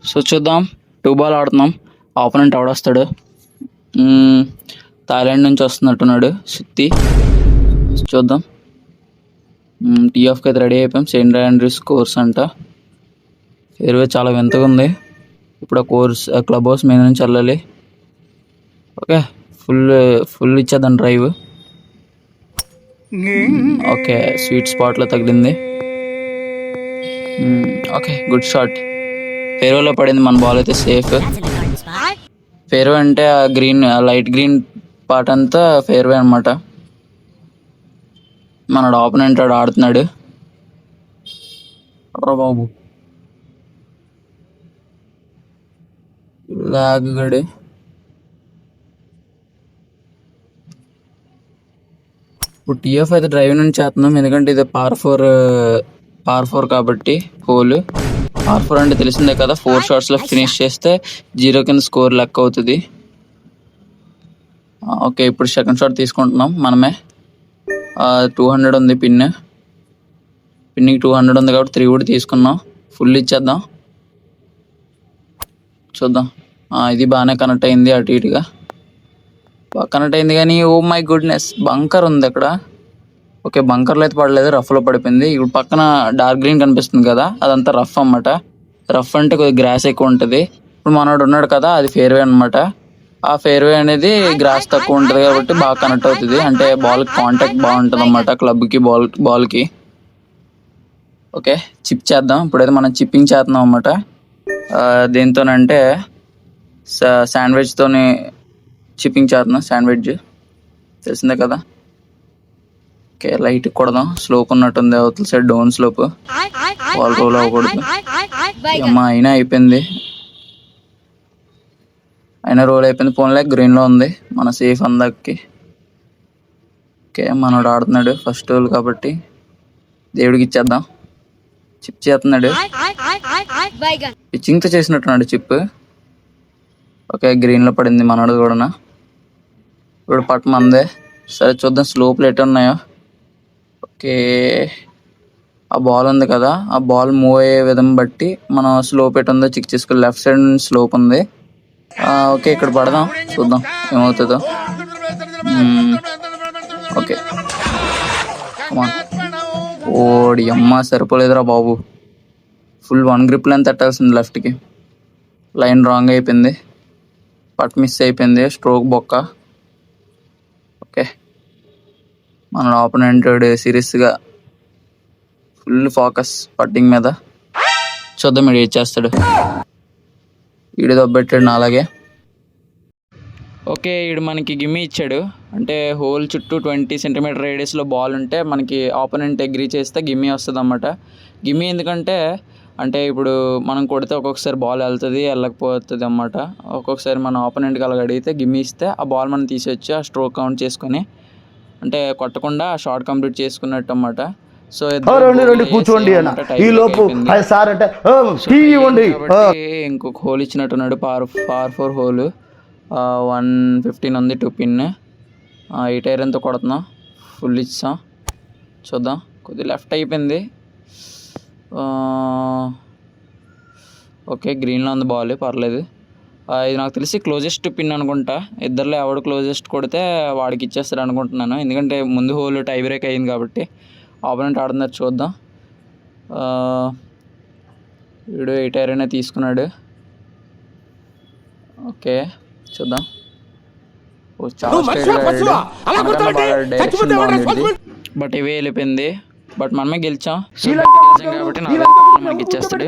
So చూద్దాం, 2 ball ఆడుతున్నాం. Opponent ఎవడొస్తాడు? Thailand నుంచి వస్తున్నట్టున్నాడు సుత్తి. చూద్దాం. టీ ఆఫ్కి అయితే రెడీ అయిపోయాం. సెయింట్ ఆండ్రూస్ కోర్స్ అంట. ఫేర్వే చాలా వింతగా ఉంది. ఇప్పుడు ఆ క్లబ్ హౌస్ మీద నుంచి వెళ్ళాలి. ఓకే, ఫుల్ ఇచ్చేద్దాం డ్రైవ్. ఓకే, స్వీట్ స్పాట్లో తగిలింది. Okay, good shot. ఫేర్వేలో పడింది మన బాల్ అయితే సేఫ్. ఫేర్వే అంటే ఆ గ్రీన్, లైట్ గ్రీన్ పార్ట్ అంతా ఫేర్వే అనమాట. మనడు ఆపోనెంట్ ఆడుతున్నాడు. బాబు లాగ్ గడి. ఇప్పుడు టీఎఫ్ అయితే డ్రైవ్ నుంచి చేస్తున్నాం, ఎందుకంటే ఇది పార్ ఫోర్ కాబట్టి హోల్. పార్ 4 అంటే తెలిసిందే కదా, 4 షాట్స్లో ఫినిష్ చేస్తే 0 కింద స్కోర్ లెక్క అవుతుంది. ఓకే, ఇప్పుడు సెకండ్ షాట్ తీసుకుంటున్నాం మనమే. 200 ఉంది పిన్నికి 200 ఉంది కాబట్టి 3 కూడా తీసుకున్నాం. ఫుల్ ఇచ్చేద్దాం. చూద్దాం. ఇది బాగానే కనెక్ట్ అయింది, అటు ఇటుగా బాగా కనెక్ట్ అయింది. కానీ ఓ మై గుడ్నెస్, బంకర్ ఉంది అక్కడ. ఓకే, బంకర్లో అయితే పడలేదు, రఫ్లో పడిపోయింది. ఇప్పుడు పక్కన డార్క్ గ్రీన్ కనిపిస్తుంది కదా, అదంతా రఫ్ అన్నమాట. రఫ్ అంటే కొద్దిగా గ్రాస్ ఎక్కువ ఉంటుంది. ఇప్పుడు మనోడు ఉన్నాడు కదా, అది ఫేర్వే అనమాట. ఆ ఫేర్వే అనేది గ్రాస్ తక్కువ ఉంటుంది కాబట్టి బాగా కనెక్ట్ అవుతుంది. అంటే బాల్కి కాంటాక్ట్ బాగుంటుంది అన్నమాట, క్లబ్కి బాల్కి. ఓకే, చిప్ చేద్దాం. ఇప్పుడైతే మనం చిప్పింగ్ చేస్తున్నాం అన్నమాట. దేంతోనంటే శాండ్విచ్తోని చిప్పింగ్ చేస్తున్నాం. శాండ్విచ్ తెలిసిందే కదా. ఓకే, లైట్ కొడదాం. స్లోప్ ఉన్నట్టుంది, అవతల side down slope. Ball roll అవ్వకూడదు. అయినా అయిపోయింది, రోల్ అయిపోయింది. ఫోన్లే గ్రీన్లో ఉంది, మన సేఫ్ అందరికి. ఓకే, మనోడు ఆడుతున్నాడు ఫస్ట్ రోల్ కాబట్టి దేవుడికి ఇచ్చేద్దాం. చిప్ చేస్తున్నాడు, పిచ్చింగ్తో చేసినట్టున్నాడు చిప్. ఓకే, గ్రీన్లో పడింది మనోడు కూడా. ఇప్పుడు పట్టు మందే. సరే చూద్దాం స్లోప్లు ఎటు ఉన్నాయో. ఓకే, ఆ బాల్ ఉంది కదా, ఆ బాల్ మూవ్ అయ్యే విధం బట్టి మనం స్లోప్ ఎటు ఉందో చెక్ చేసుకోవాలి. లెఫ్ట్ సైడ్ స్లోప్ ఉంది. ఓకే, ఇక్కడ పడదాం, చూద్దాం ఏమవుతుందో. ఓకే, ఓడి అమ్మ సరిపోలేదురా బాబు. ఫుల్ 1 గ్రిప్ లైన్ తట్టాల్సింది లెఫ్ట్కి. లైన్ రాంగ్ అయిపోయింది, పట్ మిస్ అయిపోయింది, స్ట్రోక్ బొక్క. ఓకే, మన ఆపోనెంట్ సీరియస్గా ఫుల్ ఫోకస్ పట్టింగ్ మీద. చూద్దాం వీడు ఏం చేస్తాడు. వీడు దొబ్బెట్టాడు నా అలాగే. ఓకే, వీడు మనకి గిమ్మి ఇచ్చాడు. అంటే హోల్ చుట్టూ 20 సెంటీమీటర్ రేడియస్లో బాల్ ఉంటే మనకి ఆపోనెంట్ అగ్రీ చేస్తే గిమ్మి వస్తుంది అన్నమాట. గిమ్మి ఎందుకంటే అంటే ఇప్పుడు మనం కొడితే ఒక్కొక్కసారి బాల్ వెళ్తుంది, వెళ్ళకపోతుంది అన్నమాట. ఒక్కొక్కసారి మన ఆపోనెంట్కి అలాగ అడిగితే గిమ్మి ఇస్తే ఆ బాల్ మనం తీసేయచ్చు, ఆ స్ట్రోక్ కౌంట్ చేసుకొని. అంటే కొట్టకుండా షార్ట్ కంప్లీట్ చేసుకున్నట్టు అన్నమాట. సో కూర్చోండి ఇంకొక హోల్ ఇచ్చినట్టున్నాడు. పార్ 4 హోల్. 115 ఉంది 2 పిన్. 8 ఐరన్తో కొడుతున్నాం. ఫుల్ ఇచ్చాం. చూద్దాం, కొద్దిగా లెఫ్ట్ అయిపోయింది. ఓకే, గ్రీన్లో ఉంది బాల్, పర్లేదు. ఇది నాకు తెలిసి క్లోజెస్ట్ పిన్ అనుకుంటా. ఇద్దరులో ఎవడు క్లోజెస్ట్ కొడితే వాడికి ఇచ్చేస్తారు అనుకుంటున్నాను, ఎందుకంటే ముందు హోల్ టై బ్రేక్ అయింది కాబట్టి. ఆపోనెంట్ ఆడుతున్నారు, చూద్దాం. వీడు 8 ఐరన్ తీసుకున్నాడు. ఓకే, చూద్దాం. చాలా డైరెక్షన్ బాగుంది, బట్ ఇవే వెళ్ళిపోయింది. బట్ మనమే గెలిచాం కాబట్టి మనకి ఇచ్చేస్తాడు.